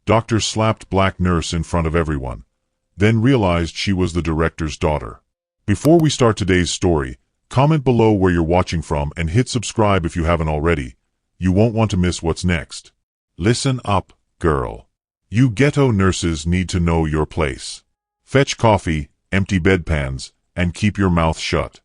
Doctor slapped black nurse in front of everyone, then realized she was the director's daughter. Before we start today's story, comment below where you're watching from and hit subscribe if you haven't already. You won't want to miss what's next. Listen up, girl. You ghetto nurses need to know your place. Fetch coffee, empty bedpans, and keep your mouth shut.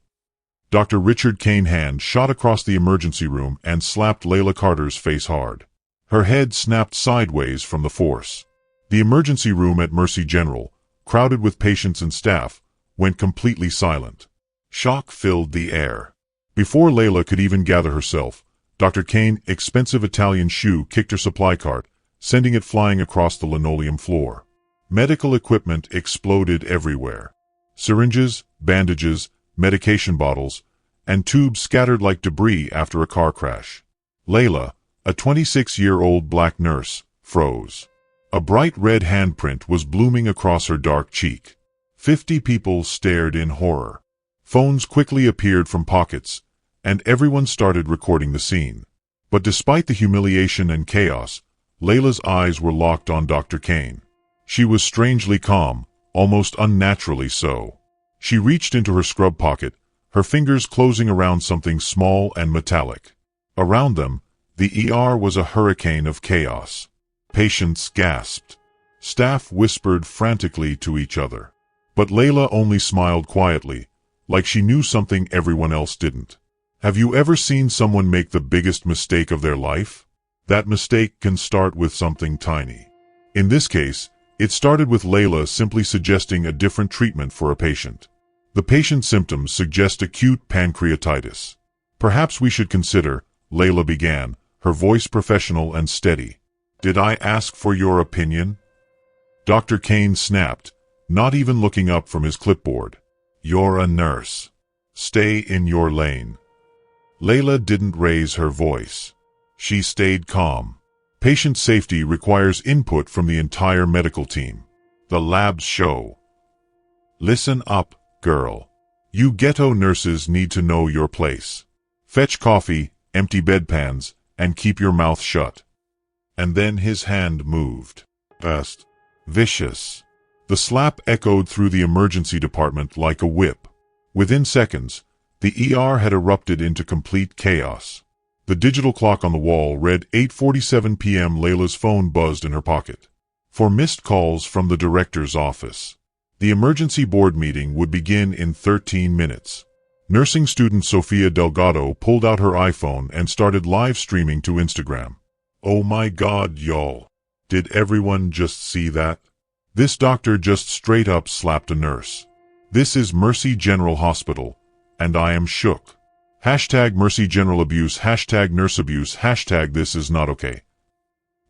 Dr. Richard Cane's hand shot across the emergency room and slapped Layla Carter's face hard. Her head snapped sideways from the force. The emergency room at Mercy General, crowded with patients and staff, went completely silent. Shock filled the air. Before Layla could even gather herself, Dr. Cane's expensive Italian shoe kicked her supply cart, sending it flying across the linoleum floor. Medical equipment exploded everywhere. Syringes, bandages, medication bottles, and tubes scattered like debris after a car crash. Layla, a 26-year-old black nurse, froze. A bright red handprint was blooming across her dark cheek. 50 people stared in horror. Phones quickly appeared from pockets, and everyone started recording the scene. But despite the humiliation and chaos, Layla's eyes were locked on Dr. Cane. She was strangely calm, almost unnaturally so. She reached into her scrub pocket, her fingers closing around something small and metallic. Around them, the ER was a hurricane of chaos. Patients gasped. Staff whispered frantically to each other. But Layla only smiled quietly, like she knew something everyone else didn't. Have you ever seen someone make the biggest mistake of their life? That mistake can start with something tiny. In this case, it started with Layla simply suggesting a different treatment for a patient. The patient's symptoms suggest acute pancreatitis. Perhaps we should consider, Layla began, her voice professional and steady. Did I ask for your opinion? Dr. Cane snapped, not even looking up from his clipboard. You're a nurse. Stay in your lane. Layla didn't raise her voice. She stayed calm. Patient safety requires input from the entire medical team. The labs show. Listen up, girl. You ghetto nurses need to know your place. Fetch coffee, empty bedpans, and keep your mouth shut. And then his hand moved. Fast. Vicious. The slap echoed through the emergency department like a whip. Within seconds, the ER had erupted into complete chaos. The digital clock on the wall read 8:47 p.m. Layla's phone buzzed in her pocket. For missed calls from the director's office. The emergency board meeting would begin in 13 minutes. Nursing student Sofia Delgado pulled out her iPhone and started live streaming to Instagram. Oh my God, y'all. Did everyone just see that? This doctor just straight up slapped a nurse. This is Mercy General Hospital, and I am shook. Hashtag Mercy General abuse, hashtag nurse abuse, hashtag this is not okay.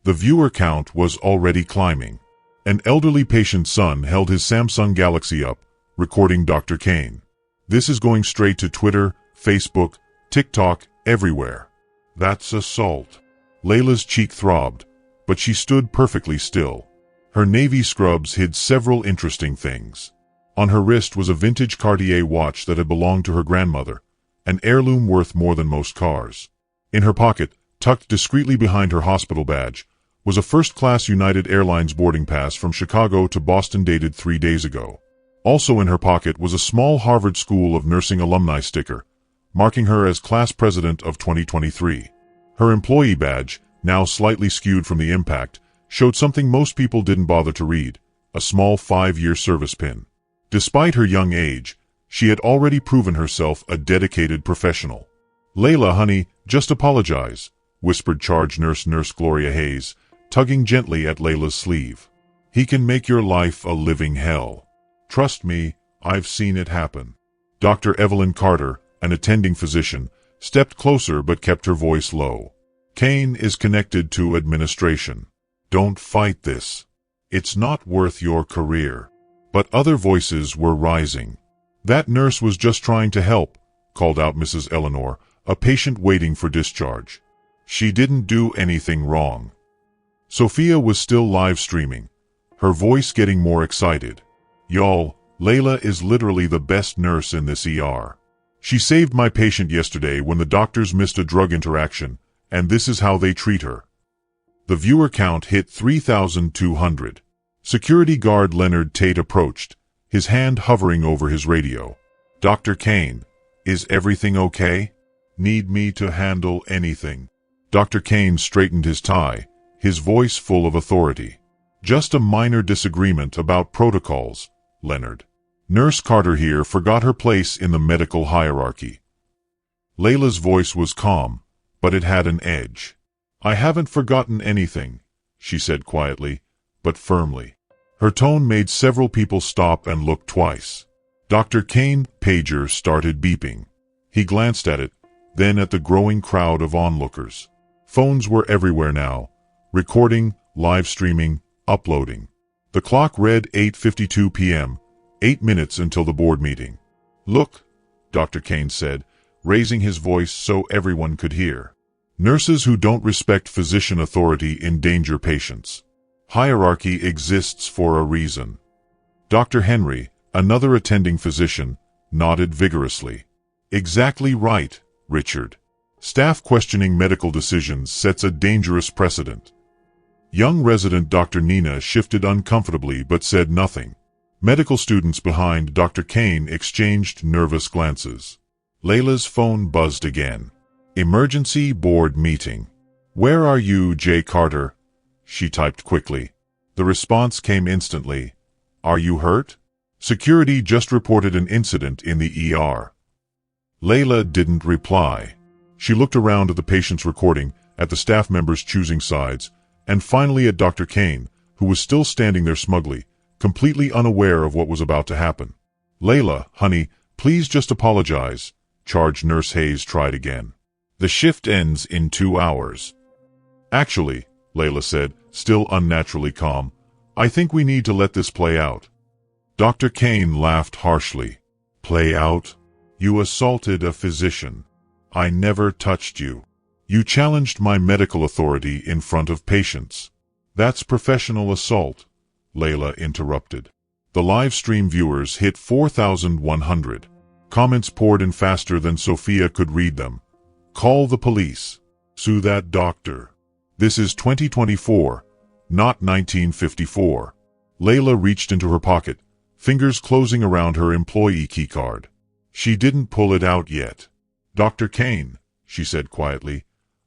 The viewer count was already climbing. An elderly patient's son held his Samsung Galaxy up, recording Dr. Cane. This is going straight to Twitter, Facebook, TikTok, everywhere. That's assault. Layla's cheek throbbed, but she stood perfectly still. Her navy scrubs hid several interesting things. On her wrist was a vintage Cartier watch that had belonged to her grandmother, an heirloom worth more than most cars. In her pocket, tucked discreetly behind her hospital badge, was a first-class United Airlines boarding pass from Chicago to Boston dated 3 days ago. Also in her pocket was a small Harvard School of Nursing alumni sticker, marking her as class president of 2023. Her employee badge, now slightly skewed from the impact, showed something most people didn't bother to read, a small 5-year service pin. Despite her young age, she had already proven herself a dedicated professional. Layla, honey, just apologize, whispered charge nurse Gloria Hayes, tugging gently at Layla's sleeve. He can make your life a living hell. Trust me, I've seen it happen. Dr. Evelyn Carter, an attending physician, stepped closer but kept her voice low. Cane is connected to administration. Don't fight this. It's not worth your career. But other voices were rising. That nurse was just trying to help, called out Mrs. Eleanor, a patient waiting for discharge. She didn't do anything wrong. Sophia was still live streaming, her voice getting more excited. Y'all, Layla is literally the best nurse in this ER. She saved my patient yesterday when the doctors missed a drug interaction, and this is how they treat her. The viewer count hit 3,200. Security guard Leonard Tate approached, his hand hovering over his radio. "Dr. Kane, is everything okay? Need me to handle anything?" Dr. Kane straightened his tie, his voice full of authority. "Just a minor disagreement about protocols, Leonard. Nurse Carter here forgot her place in the medical hierarchy." Layla's voice was calm, but it had an edge. "I haven't forgotten anything," she said quietly, but firmly. Her tone made several people stop and look twice. Dr. Kane's pager started beeping. He glanced at it, then at the growing crowd of onlookers. Phones were everywhere now, recording, live streaming, uploading. The clock read 8:52 p.m., 8 minutes until the board meeting. "Look," Dr. Kane said, raising his voice so everyone could hear. "Nurses who don't respect physician authority endanger patients. Hierarchy exists for a reason." Dr. Henry, another attending physician, nodded vigorously. "Exactly right, Richard. Staff questioning medical decisions sets a dangerous precedent." Young resident Dr. Nina shifted uncomfortably but said nothing. Medical students behind Dr. Kane exchanged nervous glances. Layla's phone buzzed again. "Emergency board meeting. Where are you, J. Carter?" she typed quickly. The response came instantly. "Are you hurt? Security just reported an incident in the ER." Layla didn't reply. She looked around at the patient's recording, at the staff members choosing sides, and finally at Dr. Kane, who was still standing there smugly, completely unaware of what was about to happen. "Layla, honey, please just apologize," Charge Nurse Hayes tried again. "The shift ends in 2 hours." "Actually," Layla said, still unnaturally calm, "I think we need to let this play out." Dr. Kane laughed harshly. "Play out? You assaulted a physician. I never touched you. You challenged my medical authority in front of patients. That's professional assault," Layla interrupted. The live stream viewers hit 4,100. Comments poured in faster than Sophia could read them. "Call the police. Sue that doctor. This is 2024, not 1954. Layla reached into her pocket, fingers closing around her employee keycard. She didn't pull it out yet. "Dr. Kane," she said quietly,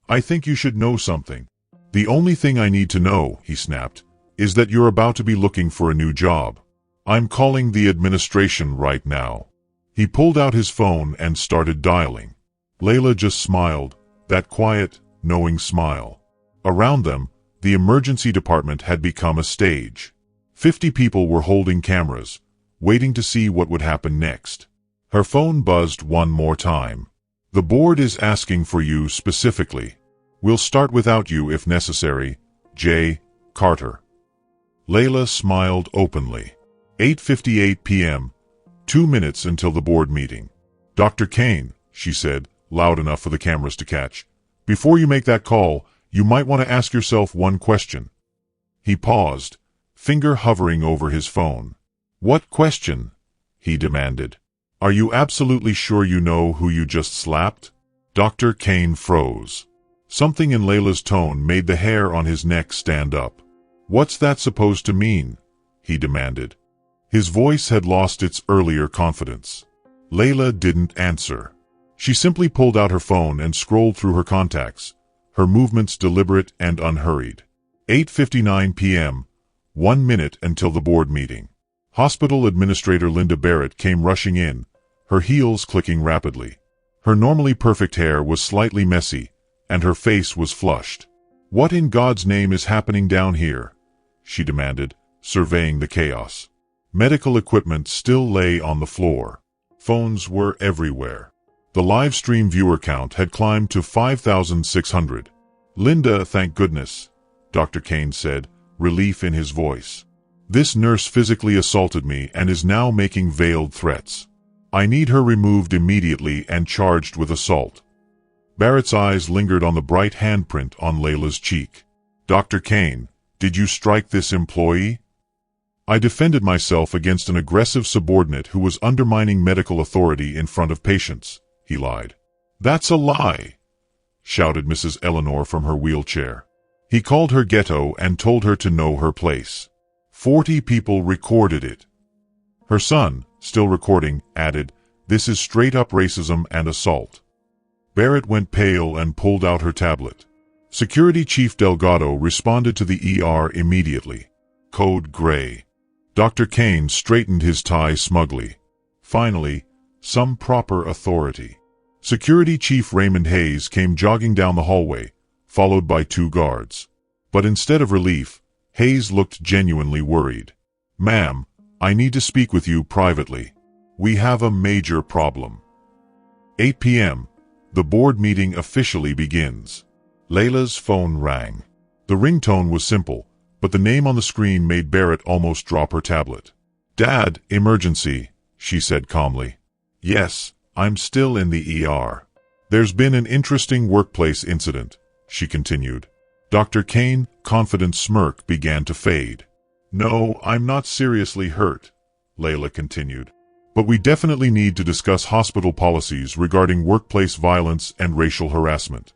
"I think you should know something." "The only thing I need to know," he snapped, "is that you're about to be looking for a new job. I'm calling the administration right now." He pulled out his phone and started dialing. Layla just smiled, that quiet, knowing smile. Around them, the emergency department had become a stage. 50 people were holding cameras, waiting to see what would happen next. Her phone buzzed one more time. "The board is asking for you specifically. We'll start without you if necessary, J. Carter." Layla smiled openly. 8:58 p.m., 2 minutes until the board meeting. "Dr. Kane," she said, loud enough for the cameras to catch, "before you make that call, you might want to ask yourself one question." He paused, finger hovering over his phone. "What question?" he demanded. "Are you absolutely sure you know who you just slapped?" Dr. Kane froze. Something in Layla's tone made the hair on his neck stand up. "What's that supposed to mean?" he demanded. His voice had lost its earlier confidence. Layla didn't answer. She simply pulled out her phone and scrolled through her contacts, her movements deliberate and unhurried. 8:59 p.m., 1 minute until the board meeting. Hospital Administrator Linda Barrett came rushing in, her heels clicking rapidly. Her normally perfect hair was slightly messy, and her face was flushed. "What in God's name is happening down here?" she demanded, surveying the chaos. Medical equipment still lay on the floor. Phones were everywhere. The live stream viewer count had climbed to 5,600. "Linda, thank goodness," Dr. Kane said, relief in his voice. "This nurse physically assaulted me and is now making veiled threats. I need her removed immediately and charged with assault." Barrett's eyes lingered on the bright handprint on Layla's cheek. "Dr. Kane, did you strike this employee?" "I defended myself against an aggressive subordinate who was undermining medical authority in front of patients," he lied. "That's a lie," shouted Mrs. Eleanor from her wheelchair. He called her ghetto and told her to know her place. 40 people recorded it. Her son, still recording, added, "This is straight-up racism and assault." Barrett went pale and pulled out her tablet. Security Chief Delgado responded to the ER immediately. Code Gray. Dr. Kane straightened his tie smugly. Finally, some proper authority. Security Chief Raymond Hayes came jogging down the hallway, followed by 2 guards. But instead of relief, Hayes looked genuinely worried. "Ma'am, I need to speak with you privately. We have a major problem." 8 p.m. The board meeting officially begins. Layla's phone rang. The ringtone was simple, but the name on the screen made Barrett almost drop her tablet. "Dad, emergency," she said calmly. "Yes, I'm still in the ER. There's been an interesting workplace incident," she continued. Dr. Kane's confident smirk began to fade. "No, I'm not seriously hurt," Layla continued. "But we definitely need to discuss hospital policies regarding workplace violence and racial harassment."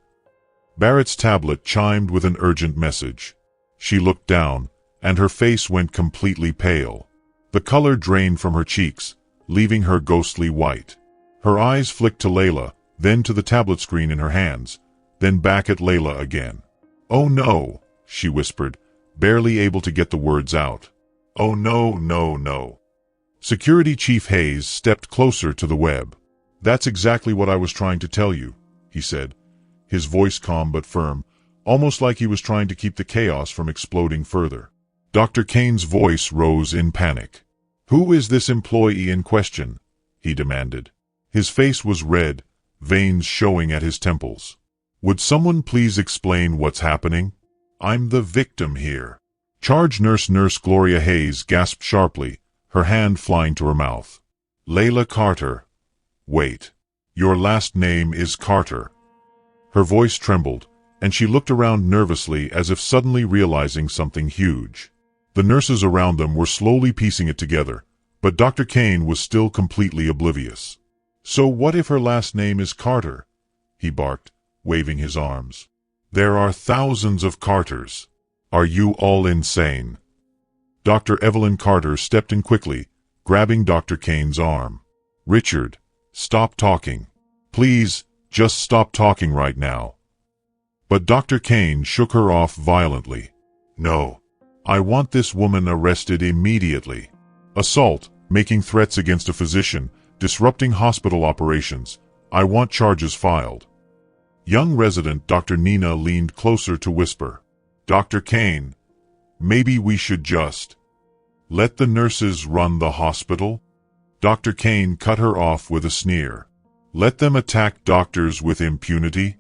Barrett's tablet chimed with an urgent message. She looked down, and her face went completely pale. The color drained from her cheeks, leaving her ghostly white. Her eyes flicked to Layla, then to the tablet screen in her hands, then back at Layla again. "Oh no," she whispered, barely able to get the words out. "Oh no, no, no." Security Chief Hayes stepped closer to the web. "That's exactly what I was trying to tell you," he said, his voice calm but firm, almost like he was trying to keep the chaos from exploding further. Dr. Kane's voice rose in panic. "Who is this employee in question?" he demanded. His face was red, veins showing at his temples. "Would someone please explain what's happening? I'm the victim here." Charge Nurse Gloria Hayes gasped sharply, her hand flying to her mouth. "Layla Carter. Wait. Your last name is Carter." Her voice trembled, and she looked around nervously as if suddenly realizing something huge. The nurses around them were slowly piecing it together, but Dr. Kane was still completely oblivious. "So what if her last name is Carter?" he barked, waving his arms. "There are thousands of Carters. Are you all insane?" Dr. Evelyn Carter stepped in quickly, grabbing Dr. Kane's arm. "Richard, stop talking. Please, just stop talking right now." But Dr. Kane shook her off violently. "No. I want this woman arrested immediately. Assault, making threats against a physician, disrupting hospital operations. I want charges filed." Young resident Dr. Nina leaned closer to whisper, "Dr. Kane, maybe we should just let the nurses run the hospital?" Dr. Kane cut her off with a sneer. "Let them attack doctors with impunity?"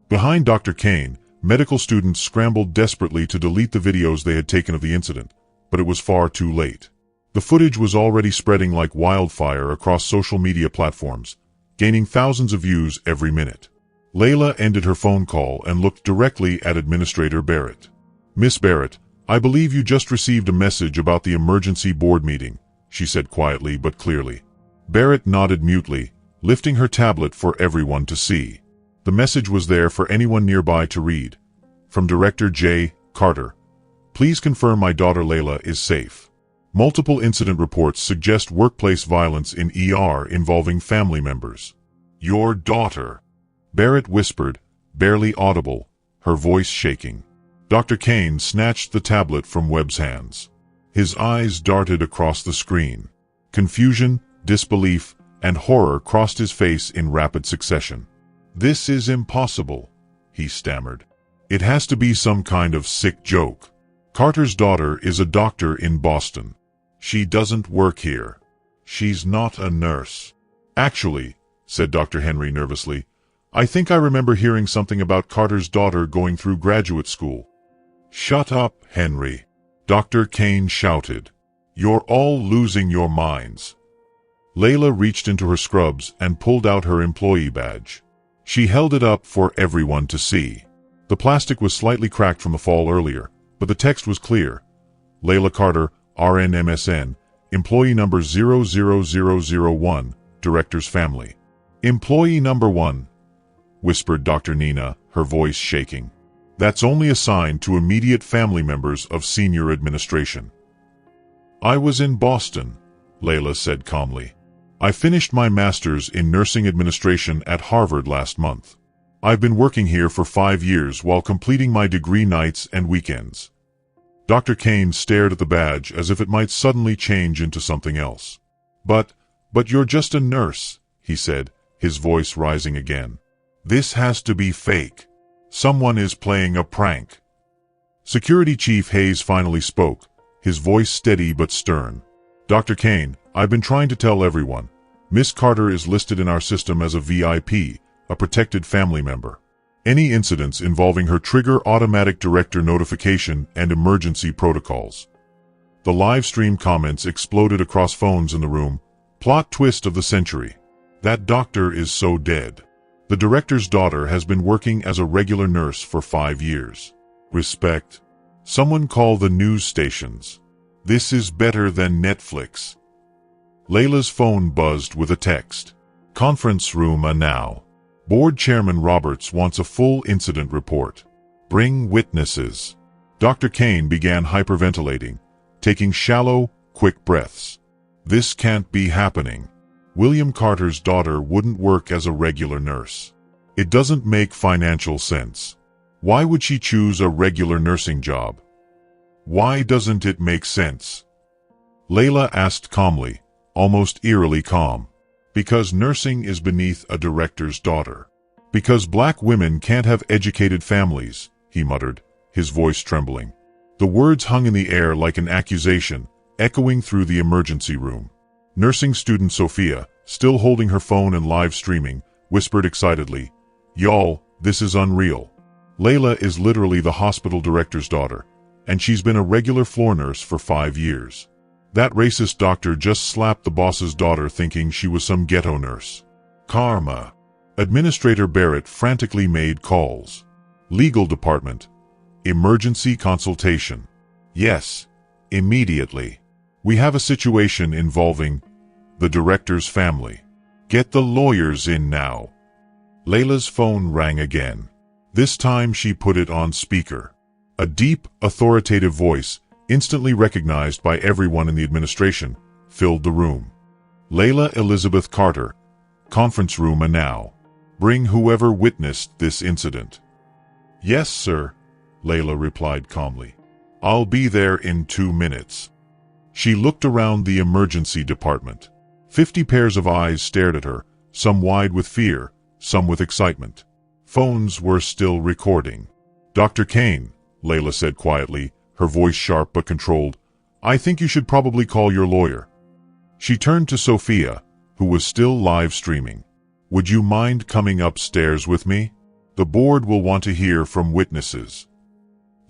Behind Dr. Kane, medical students scrambled desperately to delete the videos they had taken of the incident, but it was far too late. The footage was already spreading like wildfire across social media platforms, gaining thousands of views every minute. Layla ended her phone call and looked directly at Administrator Barrett. "Miss Barrett, I believe you just received a message about the emergency board meeting," she said quietly but clearly. Barrett nodded mutely, lifting her tablet for everyone to see. The message was there for anyone nearby to read. From Director J. Carter. "Please confirm my daughter Layla is safe. Multiple incident reports suggest workplace violence in ER involving family members." "Your daughter," Barrett whispered, barely audible, her voice shaking. Dr. Kane snatched the tablet from Webb's hands. His eyes darted across the screen. Confusion, disbelief, and horror crossed his face in rapid succession. "This is impossible," he stammered. "It has to be some kind of sick joke. Carter's daughter is a doctor in Boston. She doesn't work here. She's not a nurse." "Actually," said Dr. Henry nervously, "I think I remember hearing something about Carter's daughter going through graduate school." "Shut up, Henry," Dr. Kane shouted. "You're all losing your minds." Layla reached into her scrubs and pulled out her employee badge. She held it up for everyone to see. The plastic was slightly cracked from the fall earlier, but the text was clear. Layla Carter, RN MSN, employee number 00001, director's family. "Employee number 1, whispered Dr. Nina, her voice shaking. That's only assigned to immediate family members of senior administration. I was in Boston, Layla said calmly. I finished my master's in nursing administration at Harvard last month. I've been working here for 5 years while completing my degree nights and weekends. Dr. Kane stared at the badge as if it might suddenly change into something else. But you're just a nurse, he said, his voice rising again. This has to be fake. Someone is playing a prank. Security Chief Hayes finally spoke, his voice steady but stern. Dr. Kane, I've been trying to tell everyone. Miss Carter is listed in our system as a VIP, a protected family member. Any incidents involving her trigger automatic director notification and emergency protocols. The live stream comments exploded across phones in the room. Plot twist of the century. That doctor is so dead. The director's daughter has been working as a regular nurse for 5 years. Respect. Someone call the news stations. This is better than Netflix. Layla's phone buzzed with a text. Conference room now. Board Chairman Roberts wants a full incident report. Bring witnesses. Dr. Kane began hyperventilating, taking shallow, quick breaths. This can't be happening. William Carter's daughter wouldn't work as a regular nurse. It doesn't make financial sense. Why would she choose a regular nursing job? Why doesn't it make sense? Layla asked calmly, almost eerily calm. Because nursing is beneath a director's daughter. Because black women can't have educated families, he muttered, his voice trembling. The words hung in the air like an accusation, echoing through the emergency room. Nursing student Sophia, still holding her phone and live streaming, whispered excitedly, "Y'all, this is unreal. Layla is literally the hospital director's daughter, and she's been a regular floor nurse for 5 years. That racist doctor just slapped the boss's daughter thinking she was some ghetto nurse. Karma." Administrator Barrett frantically made calls. Legal department. Emergency consultation. Yes, immediately. We have a situation involving the director's family. Get the lawyers in now. Layla's phone rang again. This time she put it on speaker. A deep, authoritative voice, instantly recognized by everyone in the administration, filled the room. Layla Elizabeth Carter, conference room now. Bring whoever witnessed this incident. Yes, sir, Layla replied calmly. I'll be there in 2 minutes. She looked around the emergency department. 50 pairs of eyes stared at her, some wide with fear, some with excitement. Phones were still recording. Dr. Kane, Layla said quietly, her voice sharp but controlled, I think you should probably call your lawyer. She turned to Sophia, who was still live streaming. Would you mind coming upstairs with me? The board will want to hear from witnesses.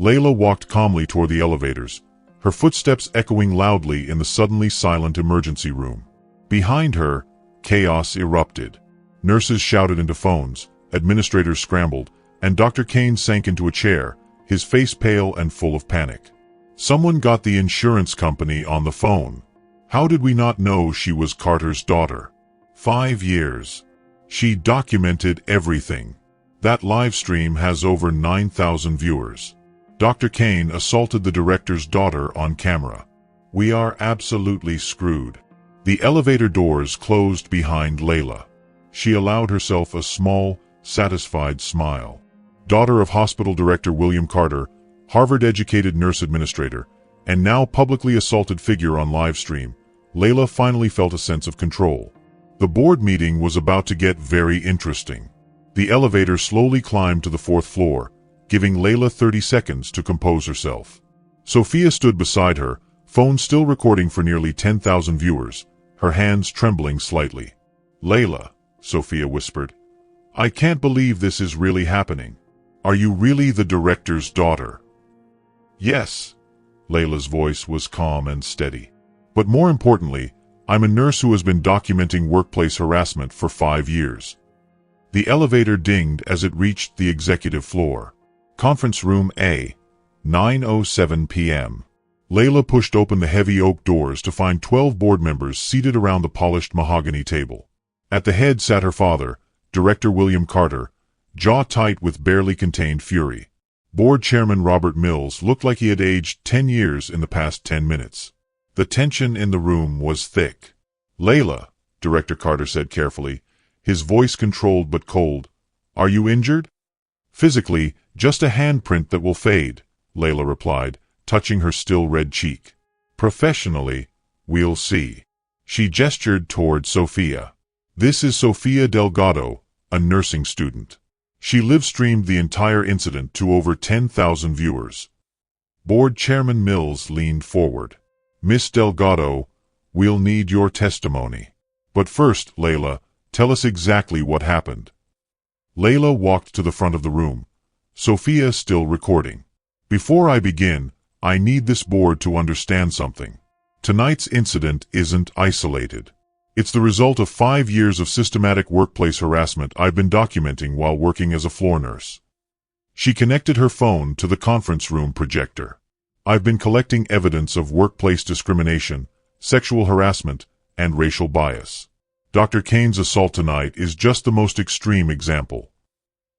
Layla walked calmly toward the elevators, her footsteps echoing loudly in the suddenly silent emergency room. Behind her, chaos erupted. Nurses shouted into phones, administrators scrambled, and Dr. Kane sank into a chair, his face pale and full of panic. Someone got the insurance company on the phone. How did we not know she was Carter's daughter? 5 years. She documented everything. That live stream has over 9,000 viewers. Dr. Kane assaulted the director's daughter on camera. We are absolutely screwed. The elevator doors closed behind Layla. She allowed herself a small, satisfied smile. Daughter of hospital director William Carter, Harvard-educated nurse administrator, and now publicly assaulted figure on live stream, Layla finally felt a sense of control. The board meeting was about to get very interesting. The elevator slowly climbed to the 4th floor, giving Layla 30 seconds to compose herself. Sophia stood beside her, phone still recording for nearly 10,000 viewers, her hands trembling slightly. Layla, Sophia whispered, I can't believe this is really happening. Are you really the director's daughter? Yes. Layla's voice was calm and steady. But more importantly, I'm a nurse who has been documenting workplace harassment for 5 years. The elevator dinged as it reached the executive floor. Conference room A, 9:07 p.m. Layla pushed open the heavy oak doors to find 12 board members seated around the polished mahogany table. At the head sat her father, Director William Carter, jaw tight with barely contained fury. Board Chairman Robert Mills looked like he had aged 10 years in the past 10 minutes. The tension in the room was thick. "Layla," Director Carter said carefully, his voice controlled but cold, "are you injured?" "Physically, just a handprint that will fade," Layla replied, touching her still red cheek. "Professionally, we'll see." She gestured toward Sophia. "This is Sophia Delgado, a nursing student." She live-streamed the entire incident to over 10,000 viewers. Board Chairman Mills leaned forward. "Miss Delgado, we'll need your testimony. But first, Layla, tell us exactly what happened." Layla walked to the front of the room, Sophia still recording. "Before I begin, I need this board to understand something. Tonight's incident isn't isolated. It's the result of 5 years of systematic workplace harassment I've been documenting while working as a floor nurse." She connected her phone to the conference room projector. "I've been collecting evidence of workplace discrimination, sexual harassment, and racial bias. Dr. Kane's assault tonight is just the most extreme example."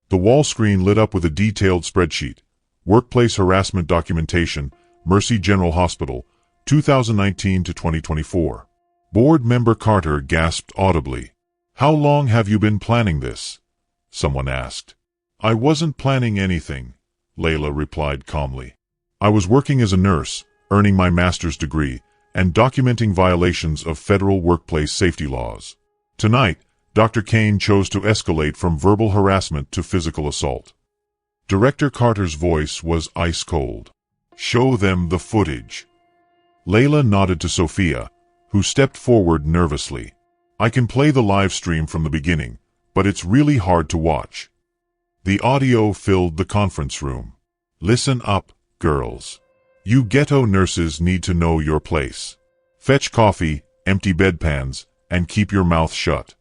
The wall screen lit up with a detailed spreadsheet. Workplace harassment documentation, Mercy General Hospital, 2019 to 2024. Board member Carter gasped audibly. "How long have you been planning this?" someone asked. "I wasn't planning anything," Layla replied calmly. "I was working as a nurse, earning my master's degree, and documenting violations of federal workplace safety laws. Tonight, Dr. Kane chose to escalate from verbal harassment to physical assault." Director Carter's voice was ice-cold. "Show them the footage." Layla nodded to Sophia, who stepped forward nervously. "I can play the live stream from the beginning, but it's really hard to watch." The audio filled the conference room. "Listen up, girls. You ghetto nurses need to know your place. Fetch coffee, empty bedpans, and keep your mouth shut."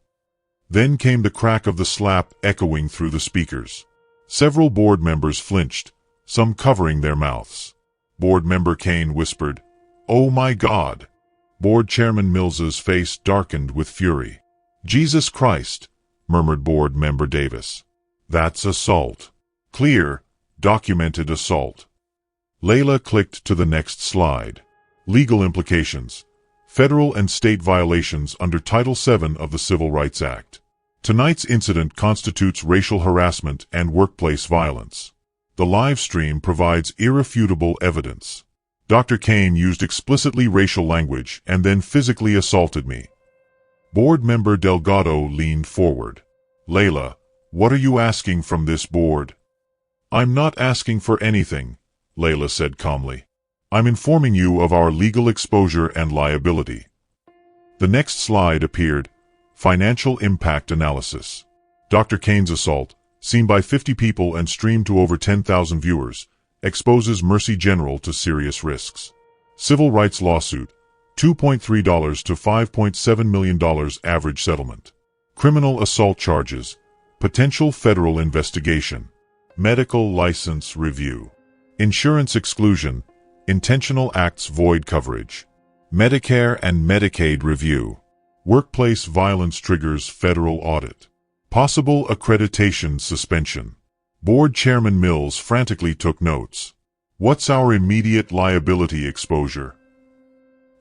Then came the crack of the slap echoing through the speakers. Several board members flinched, some covering their mouths. Board member Kane whispered, "Oh my God!" Board Chairman Mills's face darkened with fury. "Jesus Christ," murmured Board Member Davis. "That's assault. Clear, documented assault." Layla clicked to the next slide. Legal implications. Federal and state violations under Title VII of the Civil Rights Act. Tonight's incident constitutes racial harassment and workplace violence. The live stream provides irrefutable evidence. Dr. Kane used explicitly racial language and then physically assaulted me. Board member Delgado leaned forward. "Layla, what are you asking from this board?" "I'm not asking for anything," Layla said calmly. "I'm informing you of our legal exposure and liability." The next slide appeared, Financial Impact Analysis. Dr. Kane's assault, seen by 50 people and streamed to over 10,000 viewers, exposes Mercy General to serious risks. Civil rights lawsuit, $2.3 to $5.7 million average settlement. Criminal assault charges, potential federal investigation. Medical license review. Insurance exclusion, intentional acts void coverage. Medicare and Medicaid review. Workplace violence triggers federal audit. Possible accreditation suspension. Board Chairman Mills frantically took notes. "What's our immediate liability exposure?"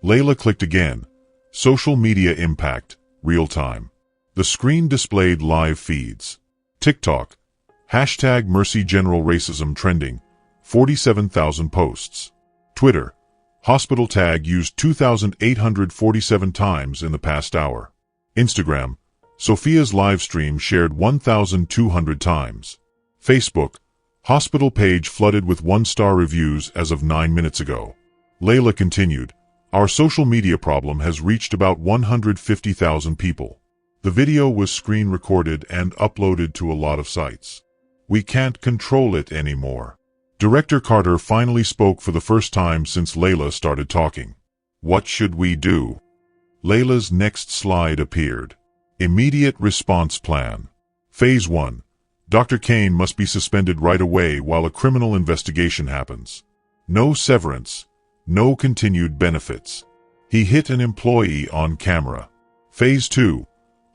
Layla clicked again. Social media impact, real time. The screen displayed live feeds. TikTok, hashtag Mercy General Racism trending, 47,000 posts. Twitter, hospital tag used 2,847 times in the past hour. Instagram, Sophia's live stream shared 1,200 times. Facebook, hospital page flooded with 1-star reviews as of 9 minutes ago. Layla continued, "Our social media problem has reached about 150,000 people. The video was screen recorded and uploaded to a lot of sites. We can't control it anymore." Director Carter finally spoke for the first time since Layla started talking. "What should we do?" Layla's next slide appeared. Immediate response plan. Phase 1. Dr. Kane must be suspended right away while a criminal investigation happens. No severance. No continued benefits. He hit an employee on camera. Phase 2.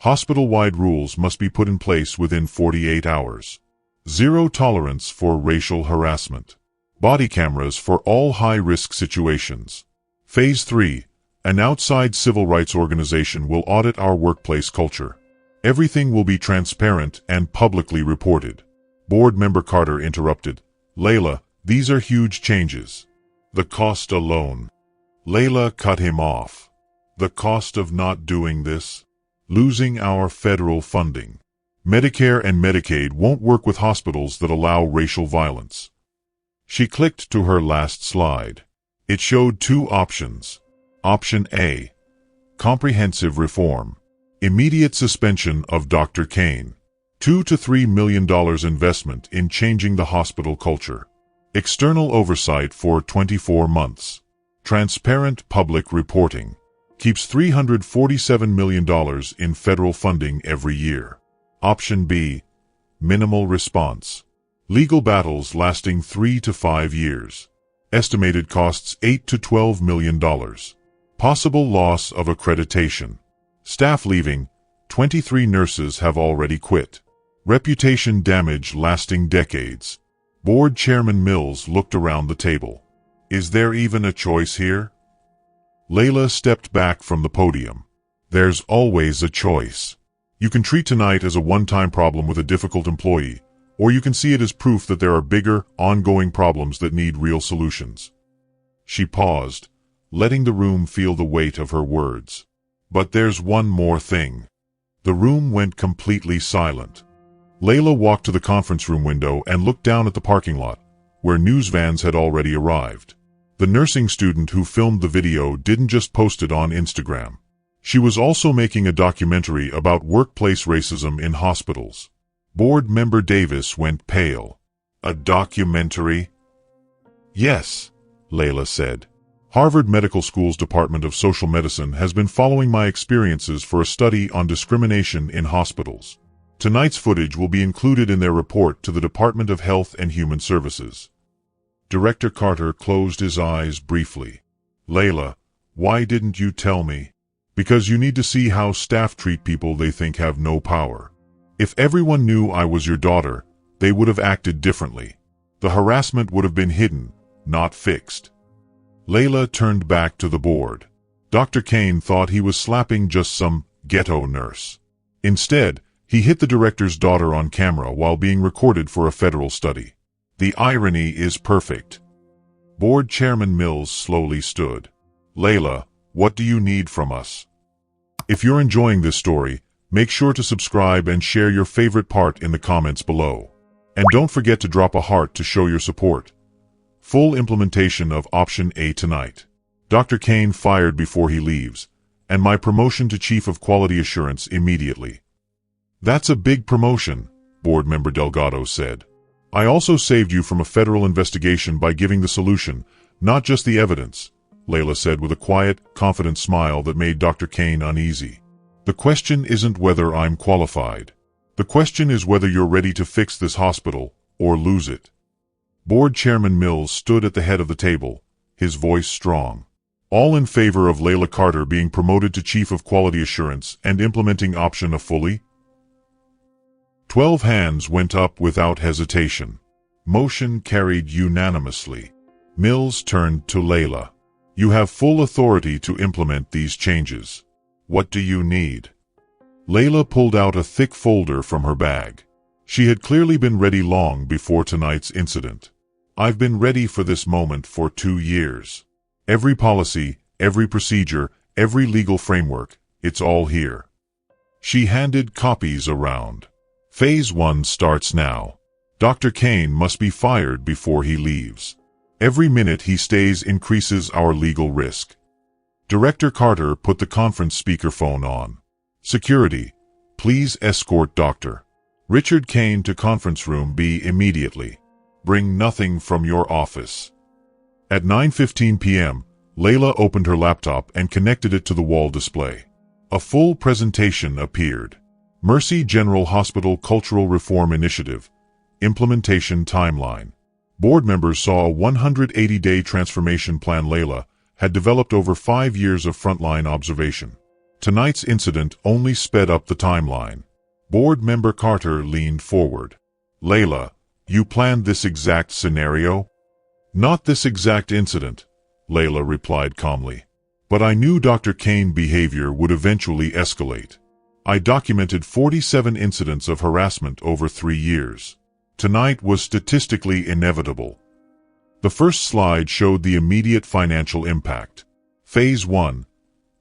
Hospital-wide rules must be put in place within 48 hours. Zero tolerance for racial harassment. Body cameras for all high-risk situations. Phase 3. An outside civil rights organization will audit our workplace culture. Everything will be transparent and publicly reported. Board member Carter interrupted. Layla, these are huge changes. The cost alone. Layla cut him off. The cost of not doing this? Losing our federal funding. Medicare and Medicaid won't work with hospitals that allow racial violence. She clicked to her last slide. It showed two options. Option A. Comprehensive reform. Immediate suspension of Dr. Kane. $2 to $3 million investment in changing the hospital culture. External oversight for 24 months. Transparent public reporting. Keeps $347 million in federal funding every year. Option B. Minimal response. Legal battles lasting 3 to 5 years. Estimated costs $8 to $12 million. Possible loss of accreditation. Staff leaving. 23 nurses have already quit. Reputation damage lasting decades. Board Chairman Mills looked around the table. Is there even a choice here? Layla stepped back from the podium. There's always a choice. You can treat tonight as a one-time problem with a difficult employee, or you can see it as proof that there are bigger, ongoing problems that need real solutions. She paused, letting the room feel the weight of her words. But there's one more thing. The room went completely silent. Layla walked to the conference room window and looked down at the parking lot, where news vans had already arrived. The nursing student who filmed the video didn't just post it on Instagram. She was also making a documentary about workplace racism in hospitals. Board member Davis went pale. A documentary? Yes, Layla said. Harvard Medical School's Department of Social Medicine has been following my experiences for a study on discrimination in hospitals. Tonight's footage will be included in their report to the Department of Health and Human Services. Director Carter closed his eyes briefly. Layla, why didn't you tell me? Because you need to see how staff treat people they think have no power. If everyone knew I was your daughter, they would have acted differently. The harassment would have been hidden, not fixed. Layla turned back to the board. Dr. Kane thought he was slapping just some ghetto nurse. Instead, he hit the director's daughter on camera while being recorded for a federal study. The irony is perfect. Board Chairman Mills slowly stood. Layla, what do you need from us? If you're enjoying this story, make sure to subscribe and share your favorite part in the comments below. And don't forget to drop a heart to show your support. Full implementation of Option A tonight. Dr. Kane fired before he leaves, and my promotion to Chief of Quality Assurance immediately. That's a big promotion, Board Member Delgado said. I also saved you from a federal investigation by giving the solution, not just the evidence, Layla said with a quiet, confident smile that made Dr. Kane uneasy. The question isn't whether I'm qualified. The question is whether you're ready to fix this hospital, or lose it. Board Chairman Mills stood at the head of the table, his voice strong. All in favor of Layla Carter being promoted to Chief of Quality Assurance and implementing Option A fully? 12 hands went up without hesitation. Motion carried unanimously. Mills turned to Layla. You have full authority to implement these changes. What do you need? Layla pulled out a thick folder from her bag. She had clearly been ready long before tonight's incident. I've been ready for this moment for 2 years. Every policy, every procedure, every legal framework, it's all here. She handed copies around. Phase 1 starts now. Dr. Kane must be fired before he leaves. Every minute he stays increases our legal risk. Director Carter put the conference speakerphone on. Security, please escort Dr. Richard Kane to conference room B immediately. Bring nothing from your office. At 9:15 p.m., Layla opened her laptop and connected it to the wall display. A full presentation appeared. Mercy General Hospital Cultural Reform Initiative. Implementation Timeline. Board members saw a 180-day transformation plan Layla had developed over 5 years of frontline observation. Tonight's incident only sped up the timeline. Board member Carter leaned forward. Layla, You planned this exact scenario? Not this exact incident, Layla replied calmly. But I knew Dr. Kane's behavior would eventually escalate. I documented 47 incidents of harassment over 3 years. Tonight was statistically inevitable. The first slide showed the immediate financial impact. Phase 1.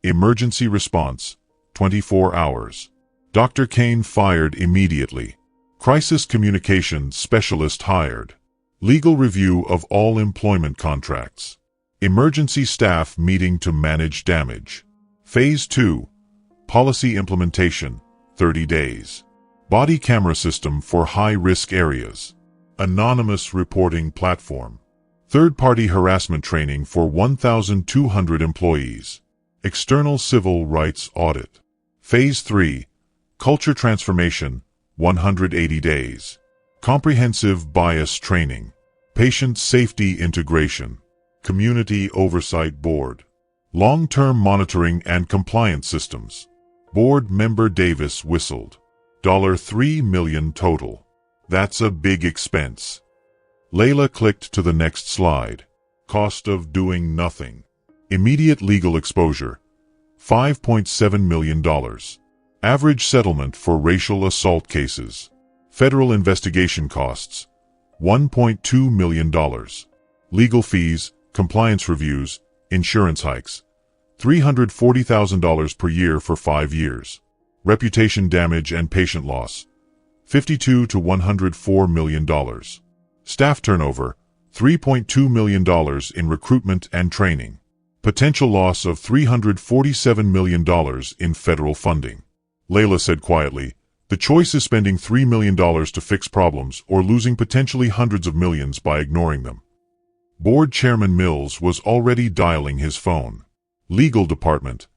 Emergency response, 24 hours. Dr. Kane fired immediately. Crisis communication specialist hired. Legal review of all employment contracts. Emergency staff meeting to manage damage. Phase 2. Policy implementation, 30 days. Body camera system for high-risk areas. Anonymous reporting platform. Third-party harassment training for 1,200 employees. External civil rights audit. Phase 3. Culture transformation, 180 days. Comprehensive bias training. Patient safety integration. Community oversight board. Long-term monitoring and compliance systems. Board member Davis whistled. $3 million total. That's a big expense. Layla clicked to the next slide. Cost of doing nothing. Immediate legal exposure, $5.7 million. Average settlement for racial assault cases. Federal investigation costs, $1.2 million. Legal fees, compliance reviews, insurance hikes, $340,000 per year for 5 years. Reputation damage and patient loss, $52 to $104 million. Staff turnover, $3.2 million in recruitment and training. Potential loss of $347 million in federal funding. Layla said quietly, the choice is spending $3 million to fix problems or losing potentially hundreds of millions by ignoring them. Board Chairman Mills was already dialing his phone. Legal department.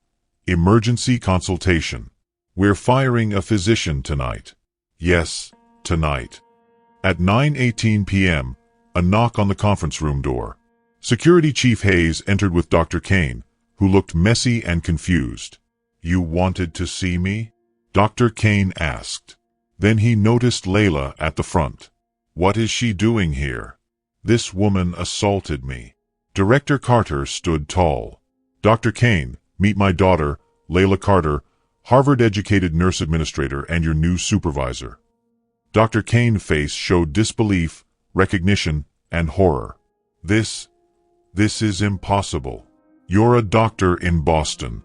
Emergency consultation. We're firing a physician tonight. Yes, tonight. At 9:18 p.m., a knock on the conference room door. Security Chief Hayes entered with Dr. Kane, who looked messy and confused. You wanted to see me? Dr. Kane asked. Then he noticed Layla at the front. What is she doing here? This woman assaulted me. Director Carter stood tall. Dr. Kane, meet my daughter, Layla Carter, Harvard-educated nurse administrator and your new supervisor. Dr. Kane's face showed disbelief, recognition, and horror. This is impossible. You're a doctor in Boston.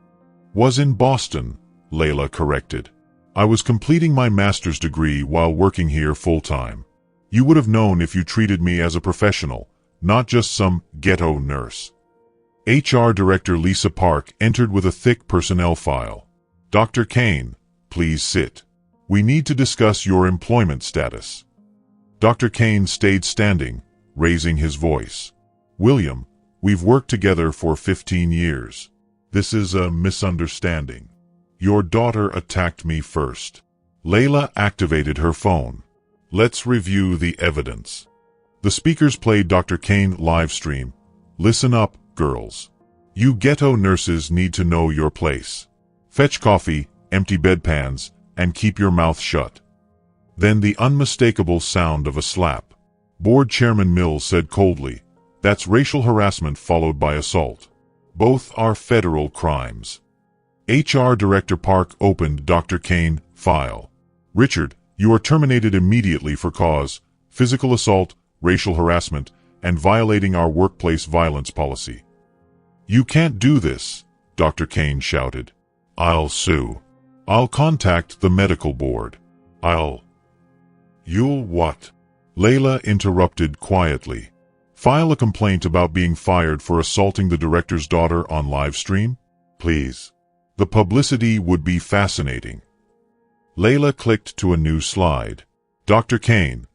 Was in Boston, Layla corrected. I was completing my master's degree while working here full-time. You would have known if you treated me as a professional, not just some ghetto nurse. HR Director Lisa Park entered with a thick personnel file. Dr. Kane, please sit. We need to discuss your employment status. Dr. Kane stayed standing, raising his voice. William, we've worked together for 15 years. This is a misunderstanding. Your daughter attacked me first. Layla activated her phone. Let's review the evidence. The speakers played Dr. Kane's live stream. Listen up, girls. You ghetto nurses need to know your place. Fetch coffee, empty bedpans, and keep your mouth shut. Then the unmistakable sound of a slap. Board Chairman Mills said coldly, that's racial harassment followed by assault. Both are federal crimes. HR Director Park opened Dr. Kane's file. Richard, you are terminated immediately for cause, physical assault, racial harassment, and violating our workplace violence policy. You can't do this, Dr. Kane shouted. I'll sue. I'll contact the medical board. You'll what? Layla interrupted quietly. File a complaint about being fired for assaulting the director's daughter on live stream? Please. The publicity would be fascinating. Layla clicked to a new slide. Dr. Kane.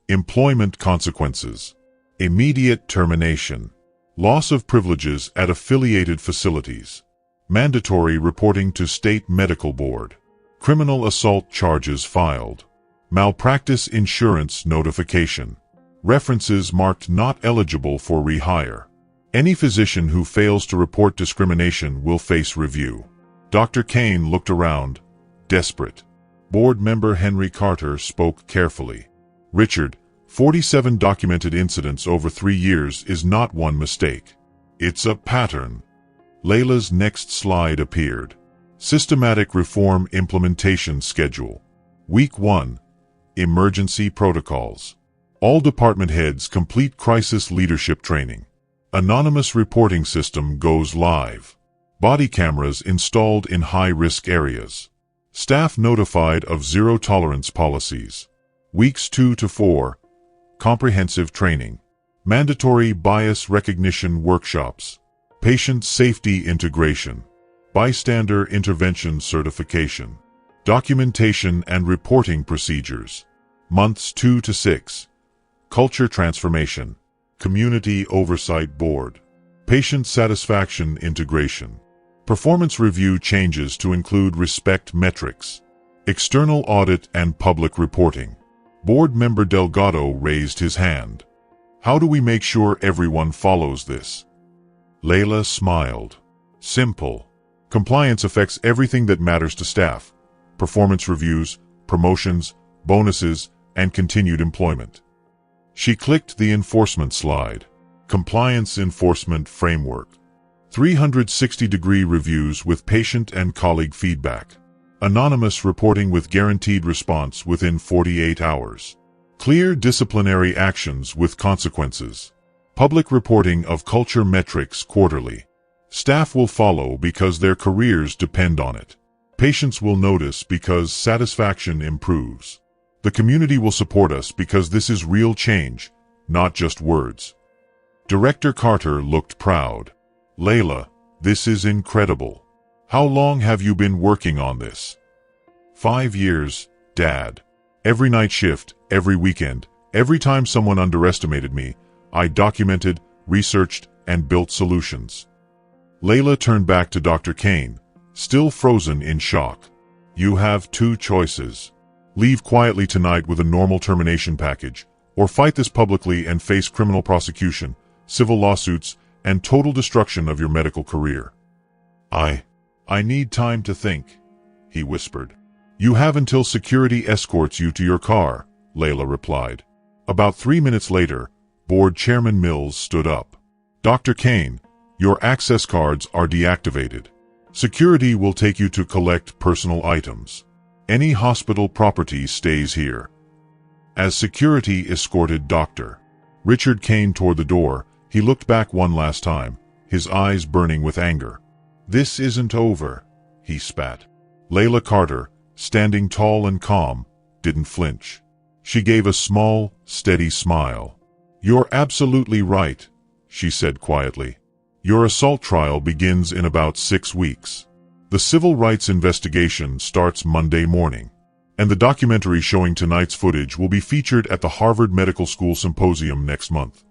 Employment consequences. Immediate termination. Loss of privileges at affiliated facilities. Mandatory reporting to state medical board. Criminal assault charges filed. Malpractice insurance notification. References marked not eligible for rehire. Any physician who fails to report discrimination will face review. Dr. Kane looked around, desperate. Board member Henry Carter spoke carefully. Richard, 47 documented incidents over 3 years is not one mistake. It's a pattern. Layla's next slide appeared. Systematic Reform Implementation Schedule. Week 1. Emergency Protocols. All department heads complete crisis leadership training. Anonymous reporting system goes live. Body cameras installed in high-risk areas. Staff notified of zero-tolerance policies. Weeks 2 to 4. Comprehensive training. Mandatory bias recognition workshops. Patient safety integration. Bystander intervention certification. Documentation and reporting procedures. Months 2 to 6. Culture transformation. Community oversight board. Patient satisfaction integration. Performance review changes to include respect metrics. External audit and public reporting. Board member Delgado raised his hand. How do we make sure everyone follows this? Layla smiled. Simple. Compliance affects everything that matters to staff. Performance reviews, promotions, bonuses, and continued employment. She clicked the enforcement slide. Compliance Enforcement Framework. 360-degree reviews with patient and colleague feedback. Anonymous reporting with guaranteed response within 48 hours. Clear disciplinary actions with consequences. Public reporting of culture metrics quarterly. Staff will follow because their careers depend on it. Patients will notice because satisfaction improves. The community will support us because this is real change, not just words. Director Carter looked proud. Layla, this is incredible. How long have you been working on this? 5 years, Dad. Every night shift, every weekend, every time someone underestimated me, I documented, researched, and built solutions. Layla turned back to Dr. Kane, still frozen in shock. You have 2 choices. Leave quietly tonight with a normal termination package, or fight this publicly and face criminal prosecution, civil lawsuits, and total destruction of your medical career. I need time to think, he whispered. You have until security escorts you to your car, Layla replied. About 3 minutes later, Board Chairman Mills stood up. Dr. Kane, your access cards are deactivated. Security will take you to collect personal items. Any hospital property stays here. As security escorted Dr. Richard Kane toward the door, he looked back one last time, his eyes burning with anger. This isn't over, he spat. Layla Carter, standing tall and calm, didn't flinch. She gave a small, steady smile. You're absolutely right, she said quietly. Your assault trial begins in about 6 weeks. The civil rights investigation starts Monday morning, and the documentary showing tonight's footage will be featured at the Harvard Medical School Symposium next month.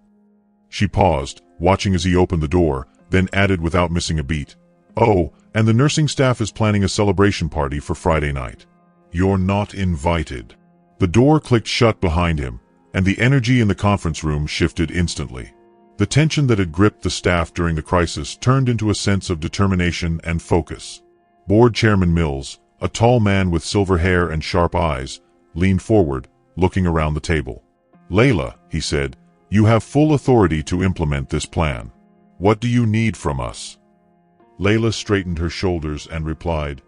She paused, watching as he opened the door, then added without missing a beat. Oh, and the nursing staff is planning a celebration party for Friday night. You're not invited. The door clicked shut behind him, and the energy in the conference room shifted instantly. The tension that had gripped the staff during the crisis turned into a sense of determination and focus. Board Chairman Mills, a tall man with silver hair and sharp eyes, leaned forward, looking around the table. Layla, he said, you have full authority to implement this plan. What do you need from us? Layla straightened her shoulders and replied,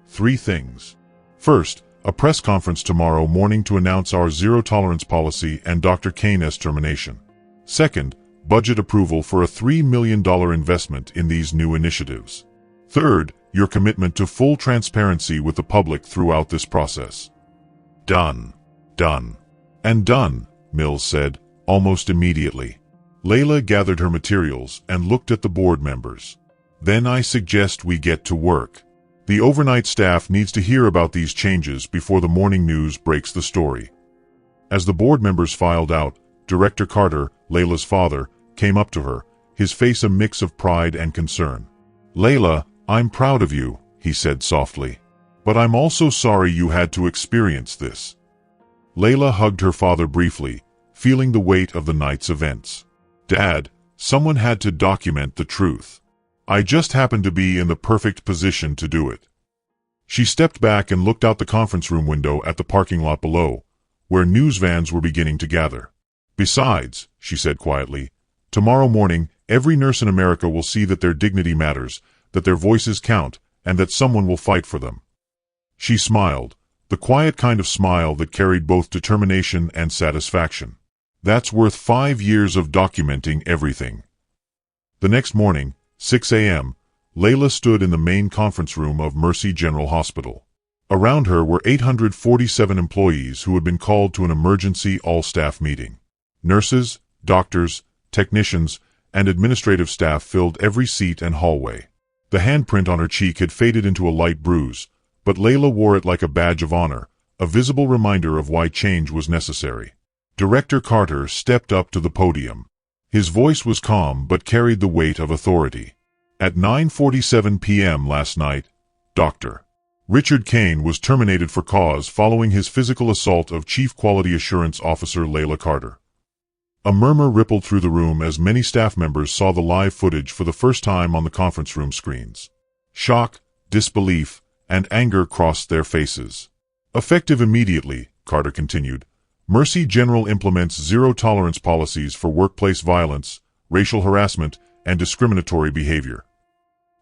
3 things. First, a press conference tomorrow morning to announce our zero-tolerance policy and Dr. Kane's termination. Second, budget approval for a $3 million investment in these new initiatives. Third, your commitment to full transparency with the public throughout this process. Done. Done. And done, Mills said, almost immediately. Layla gathered her materials and looked at the board members. Then I suggest we get to work. The overnight staff needs to hear about these changes before the morning news breaks the story. As the board members filed out, Director Carter, Layla's father, came up to her, his face a mix of pride and concern. Layla, I'm proud of you, he said softly. But I'm also sorry you had to experience this. Layla hugged her father briefly, feeling the weight of the night's events. Dad, someone had to document the truth. I just happened to be in the perfect position to do it. She stepped back and looked out the conference room window at the parking lot below, where news vans were beginning to gather. "Besides," she said quietly, "tomorrow morning, every nurse in America will see that their dignity matters, that their voices count, and that someone will fight for them." She smiled, the quiet kind of smile that carried both determination and satisfaction. "That's worth 5 years of documenting everything." The next morning, 6 a.m., Layla stood in the main conference room of Mercy General Hospital. Around her were 847 employees who had been called to an emergency all-staff meeting. Nurses, doctors, technicians, and administrative staff filled every seat and hallway. The handprint on her cheek had faded into a light bruise, but Layla wore it like a badge of honor, a visible reminder of why change was necessary. Director Carter stepped up to the podium. His voice was calm but carried the weight of authority. At 9:47 p.m. last night, Dr. Richard Kane was terminated for cause following his physical assault of Chief Quality Assurance Officer Layla Carter. A murmur rippled through the room as many staff members saw the live footage for the first time on the conference room screens. Shock, disbelief, and anger crossed their faces. "Effective immediately," Carter continued, "Mercy General implements zero-tolerance policies for workplace violence, racial harassment, and discriminatory behavior."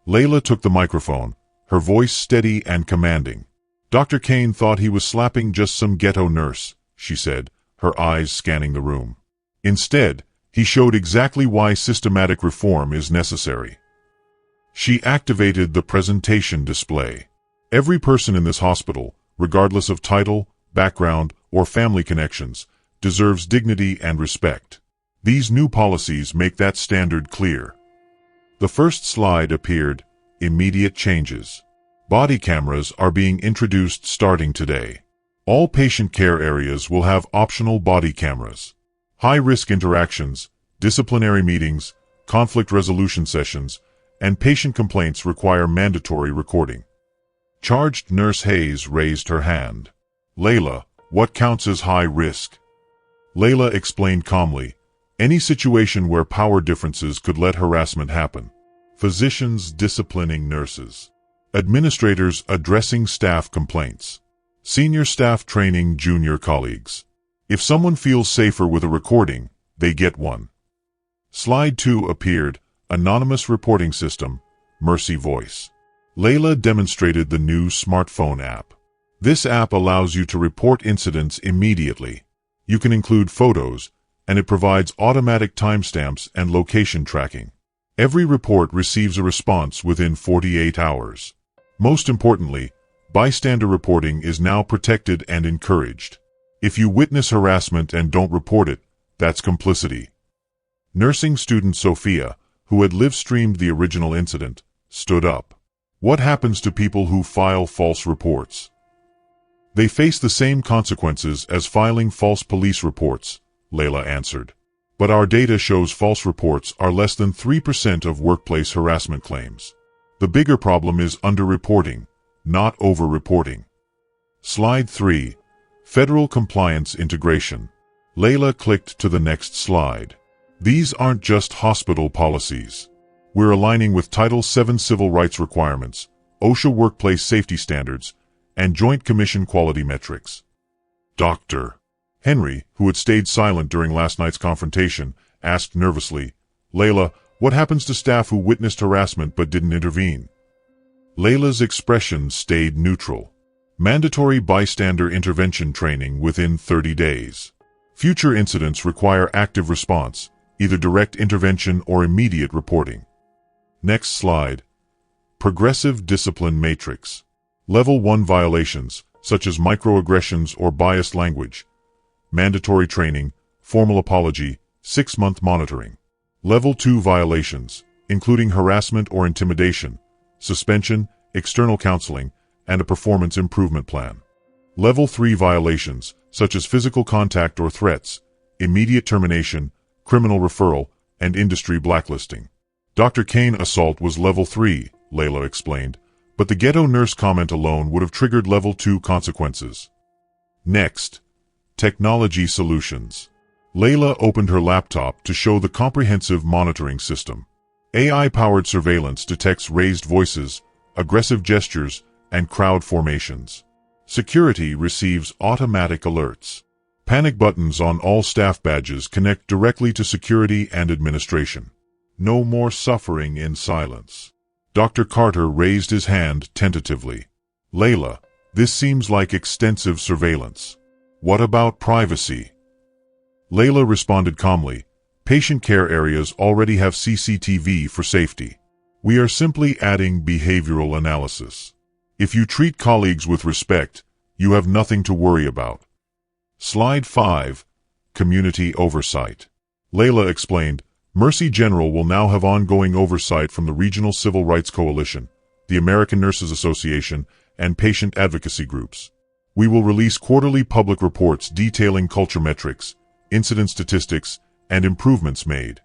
Layla took the microphone, her voice steady and commanding. "Dr. Kane thought he was slapping just some ghetto nurse," she said, her eyes scanning the room. "Instead, he showed exactly why systematic reform is necessary." She activated the presentation display. "Every person in this hospital, regardless of title, background, or family connections, deserves dignity and respect. These new policies make that standard clear." The first slide appeared, "Immediate changes." Body cameras are being introduced starting today. All patient care areas will have optional body cameras. High-risk interactions, disciplinary meetings, conflict resolution sessions, and patient complaints require mandatory recording. Charged Nurse Hayes raised her hand. "Layla, what counts as high risk?" Layla explained calmly, "Any situation where power differences could let harassment happen. Physicians disciplining nurses. Administrators addressing staff complaints. Senior staff training junior colleagues. If someone feels safer with a recording, they get one." Slide 2 appeared, Anonymous Reporting System, Mercy Voice. Layla demonstrated the new smartphone app. This app allows you to report incidents immediately. You can include photos, and it provides automatic timestamps and location tracking. Every report receives a response within 48 hours. Most importantly, bystander reporting is now protected and encouraged. If you witness harassment and don't report it, that's complicity. Nursing student Sophia, who had live-streamed the original incident, stood up. "What happens to people who file false reports?" "They face the same consequences as filing false police reports," Layla answered. "But our data shows false reports are less than 3% of workplace harassment claims. The bigger problem is underreporting, not over-reporting." Slide 3. Federal Compliance Integration. Layla clicked to the next slide. "These aren't just hospital policies. We're aligning with Title VII civil rights requirements, OSHA workplace safety standards, and Joint Commission quality metrics." Dr. Henry, who had stayed silent during last night's confrontation, asked nervously, "Layla, what happens to staff who witnessed harassment but didn't intervene?" Layla's expression stayed neutral. "Mandatory bystander intervention training within 30 days. Future incidents require active response, either direct intervention or immediate reporting." Next slide. Progressive Discipline Matrix. Level 1 violations, such as microaggressions or biased language. Mandatory training, formal apology, 6-month monitoring. Level 2 violations, including harassment or intimidation, suspension, external counseling, and a performance improvement plan. Level 3 violations, such as physical contact or threats, immediate termination, criminal referral, and industry blacklisting. Dr. Kane assault was Level 3, Layla explained, but the ghetto nurse comment alone would have triggered Level 2 consequences. Next, technology solutions. Layla opened her laptop to show the comprehensive monitoring system. AI-powered surveillance detects raised voices, aggressive gestures, and crowd formations. Security receives automatic alerts. Panic buttons on all staff badges connect directly to security and administration. No more suffering in silence. Dr. Carter raised his hand tentatively. Layla, this seems like extensive surveillance. What about privacy? Layla responded calmly. Patient care areas already have CCTV for safety. We are simply adding behavioral analysis. If you treat colleagues with respect, you have nothing to worry about. Slide 5. Community Oversight. Layla explained, Mercy General will now have ongoing oversight from the Regional Civil Rights Coalition, the American Nurses Association, and patient advocacy groups. We will release quarterly public reports detailing culture metrics, incident statistics, and improvements made.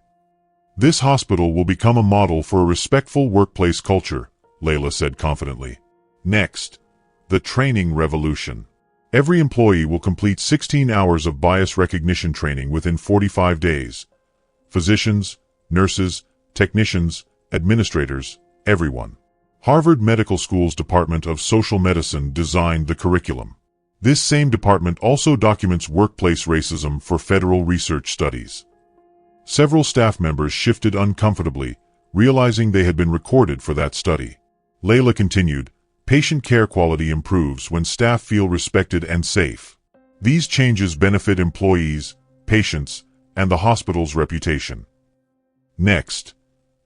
This hospital will become a model for a respectful workplace culture, Layla said confidently. Next, the training revolution. Every employee will complete 16 hours of bias recognition training within 45 days. Physicians, nurses, technicians, administrators, everyone. Harvard Medical School's Department of Social Medicine designed the curriculum. This same department also documents workplace racism for federal research studies. Several staff members shifted uncomfortably, realizing they had been recorded for that study. Layla continued, patient care quality improves when staff feel respected and safe. These changes benefit employees, patients, and the hospital's reputation. Next,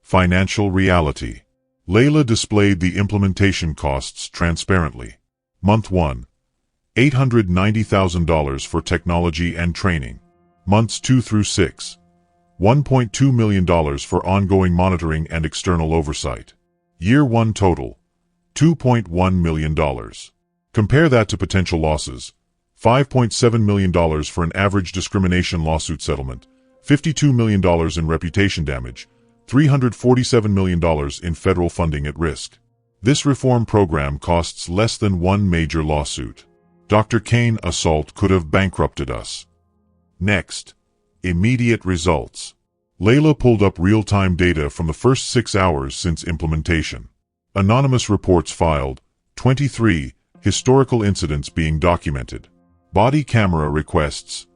financial reality. Layla displayed the implementation costs transparently. Month 1, $890,000 for technology and training. Months 2 through 6, $1.2 million for ongoing monitoring and external oversight. Year 1 total, $2.1 million. Compare that to potential losses. $5.7 million for an average discrimination lawsuit settlement, $52 million in reputation damage, $347 million in federal funding at risk. This reform program costs less than one major lawsuit. Dr. Kane assault could have bankrupted us. Next, immediate results. Layla pulled up real-time data from the first 6 hours since implementation. Anonymous reports filed, 23, historical incidents being documented. Body camera requests,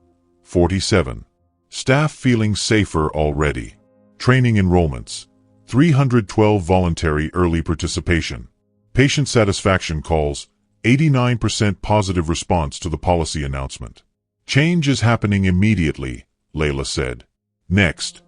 47. Staff feeling safer already. Training enrollments, 312 voluntary early participation. Patient satisfaction calls, 89% positive response to the policy announcement. Change is happening immediately, Layla said. Next,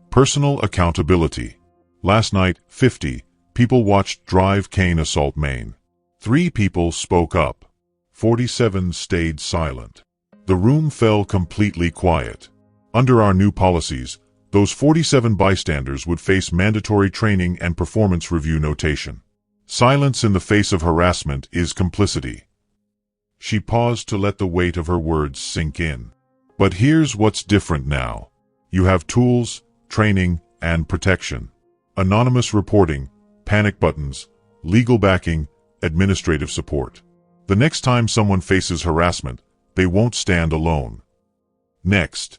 personal accountability. Last night, 50 people watched Drive Kane Assault Maine. 3 people spoke up. 47 stayed silent. The room fell completely quiet. Under our new policies, those 47 bystanders would face mandatory training and performance review notation. Silence in the face of harassment is complicity. She paused to let the weight of her words sink in. But here's what's different now. You have tools, training, and protection. Anonymous reporting, panic buttons, legal backing, administrative support. The next time someone faces harassment, they won't stand alone. Next,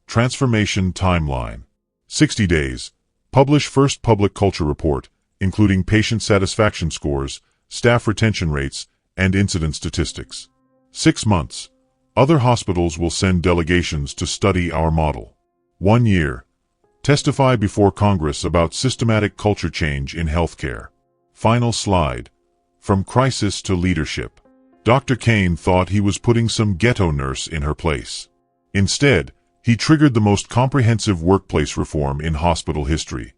transformation timeline. 60 days. Publish first public culture report, including patient satisfaction scores, staff retention rates, and incident statistics. 6 months. Other hospitals will send delegations to study our model. 1 year. Testify before Congress about systematic culture change in healthcare. Final slide. From crisis to leadership. Dr. Kane thought he was putting some ghetto nurse in her place. Instead, he triggered the most comprehensive workplace reform in hospital history.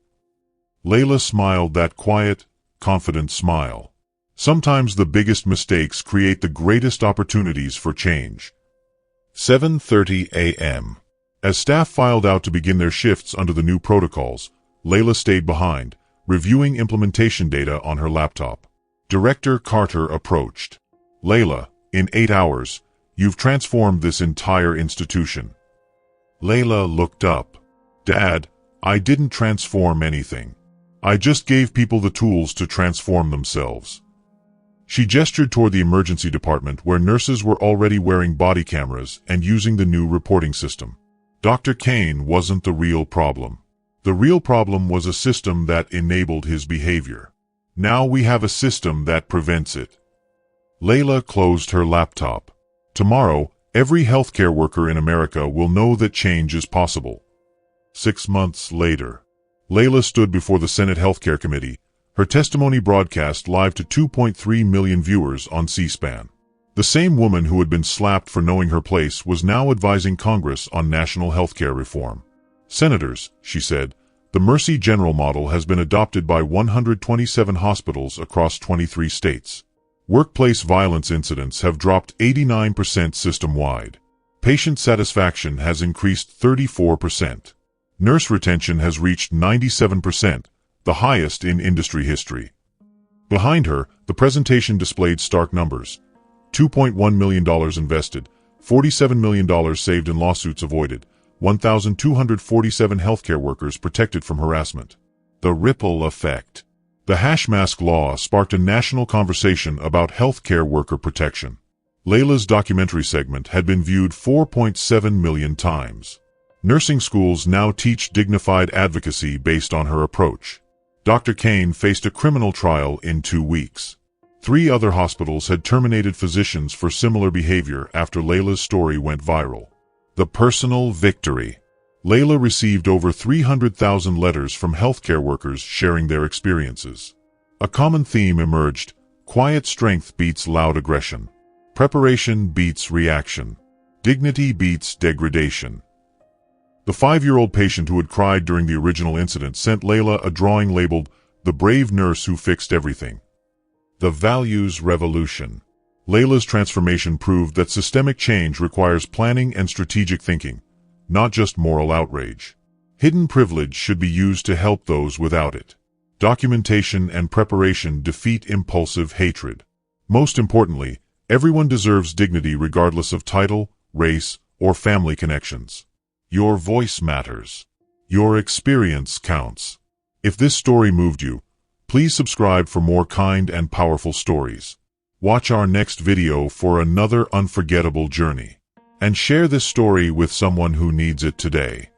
Layla smiled that quiet, confident smile. Sometimes the biggest mistakes create the greatest opportunities for change. 7:30 a.m. As staff filed out to begin their shifts under the new protocols, Layla stayed behind, reviewing implementation data on her laptop. Director Carter approached. Layla, in 8 hours, you've transformed this entire institution. Layla looked up. Dad, I didn't transform anything. I just gave people the tools to transform themselves. She gestured toward the emergency department where nurses were already wearing body cameras and using the new reporting system. Dr. Kane wasn't the real problem. The real problem was a system that enabled his behavior. Now we have a system that prevents it. Layla closed her laptop. Tomorrow, Every healthcare worker in America will know that change is possible. 6 months later, Layla stood before the Senate Healthcare Committee, her testimony broadcast live to 2.3 million viewers on C-SPAN. The same woman who had been slapped for knowing her place was now advising Congress on national healthcare reform. "Senators," she said, "the Mercy General model has been adopted by 127 hospitals across 23 states. Workplace violence incidents have dropped 89% system-wide. Patient satisfaction has increased 34%. Nurse retention has reached 97%, the highest in industry history." Behind her, the presentation displayed stark numbers. $2.1 million invested, $47 million saved in lawsuits avoided, 1,247 healthcare workers protected from harassment. The ripple effect. The hashmask law sparked a national conversation about healthcare worker protection. Layla's documentary segment had been viewed 4.7 million times. Nursing schools now teach dignified advocacy based on her approach. Dr. Kane faced a criminal trial in 2 weeks. 3 other hospitals had terminated physicians for similar behavior after Layla's story went viral. The personal victory. Layla received over 300,000 letters from healthcare workers sharing their experiences. A common theme emerged: quiet strength beats loud aggression. Preparation beats reaction. Dignity beats degradation. The 5-year-old patient who had cried during the original incident sent Layla a drawing labeled, "The Brave Nurse Who Fixed Everything." The values revolution. Layla's transformation proved that systemic change requires planning and strategic thinking, not just moral outrage. Hidden privilege should be used to help those without it. Documentation and preparation defeat impulsive hatred. Most importantly, everyone deserves dignity regardless of title, race, or family connections. Your voice matters. Your experience counts. If this story moved you, please subscribe for more kind and powerful stories. Watch our next video for another unforgettable journey. And share this story with someone who needs it today.